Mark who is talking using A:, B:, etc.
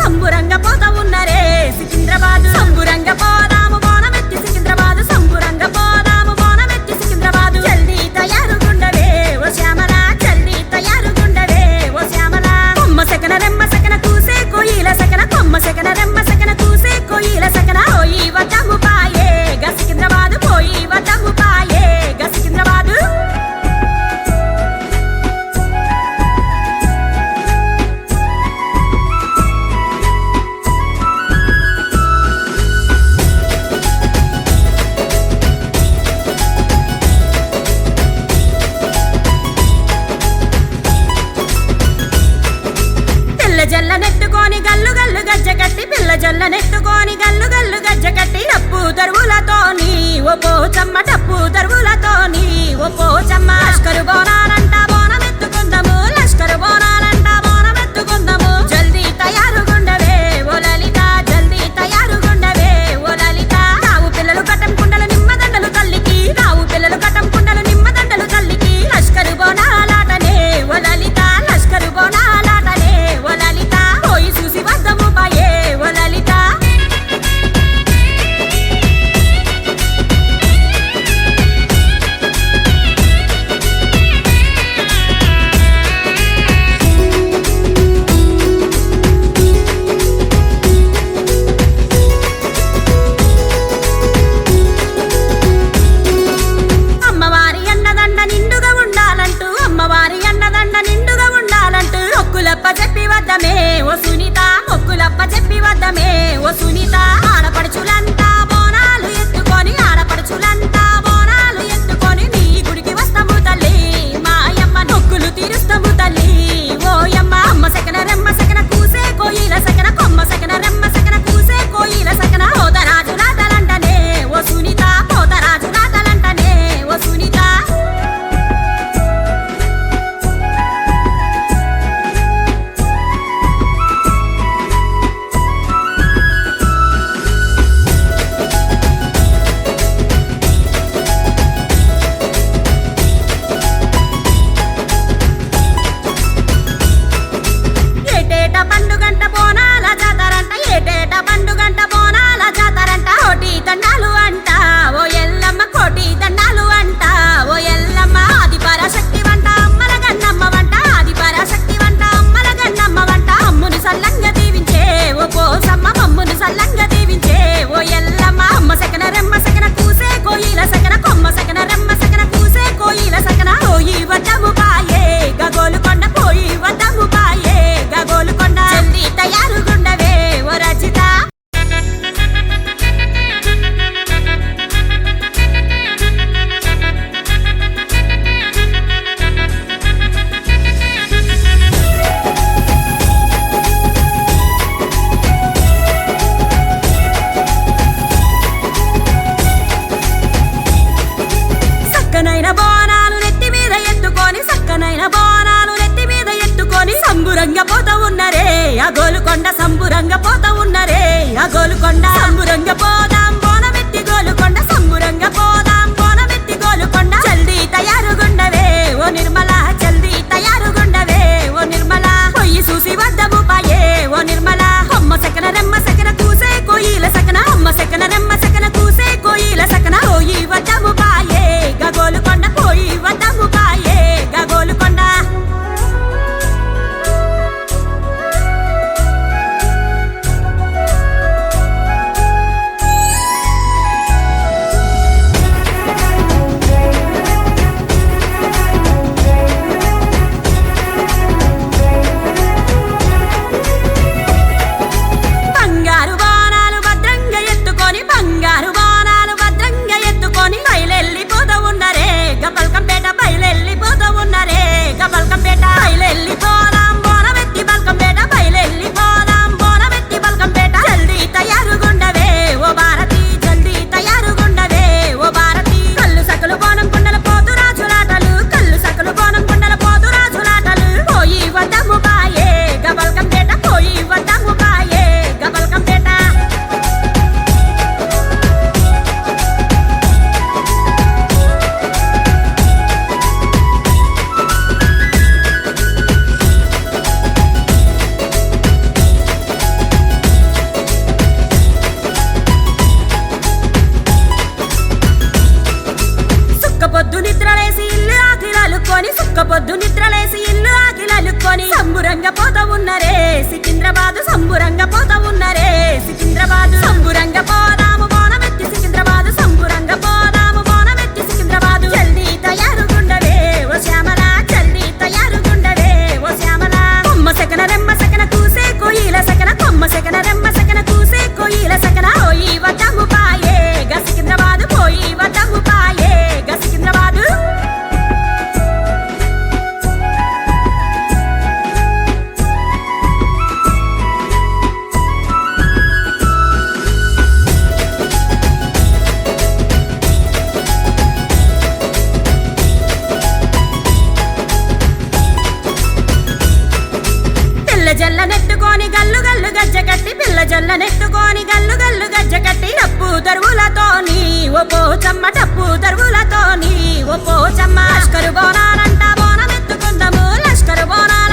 A: సంబురంగా పోతా ఉన్నరే సికింద్రాబాద్ సంబురంగా పోదాము బోనమెత్తి సికింద్రాబాద్ సంబురంగా పోదాము బోనమెత్తి సికింద్రాబాద్ జల్దీ తయారుగుండవే ఓ శ్యామల జల్దీ తయారుగుండవే ఓ శ్యామల కొమ్మ సెకన రెమ్మ సెకన కూసే కోయిల సెకన కొమ్మ సెకన రెమ్మ సెకన కూసే కోయిల సెకన పోయి వద్దాము పాయే గా సికింద్రాబాద్ పోయి వద్దాము పాయే గా సికింద్రాబాద్ జల్ల నెట్టుకొని గల్లు గల్లు గజ్జ కట్టి పిల్ల జల్ల నెట్టుకొని గల్లు గల్లు గజ్జ కట్టి డప్పు దరువులతోని ఓ పోచమ్మ డప్పు దరువులతోని ఓ పోచమ్మ లష్కరు బోనాలంట బోనమెత్తుకుందాము లష్కరు బోనాలంట బోనమెత్తుకుందాము జల్దీ తయారుగుండవే ఓ లలిత జల్దీ తయారుగుండవే ఓ లలిత రావు పిల్లలు కట్టం కుండలు నిమ్మదండలు తల్లికి రావు పిల్లలు కట్టం కుండలు నిమ్మదండలు తల్లికి లష్కరు బోనాలాటనే ఓ లలిత లష్కరు బోనాలాటనే ఓ లలిత పోయి చూసి వద్దము పాయే ఓ లలిత జల్లనెత్తుకొని గల్లు గల్లు గజ్జ కట్టి డప్పు దరువులతోని ఓ పోచమ్మ డప్పు దరువులతోని ఓ పోచమ్మ లష్కరు బోనాలంట బోనమెత్తుకుందాము లష్కరు బోనా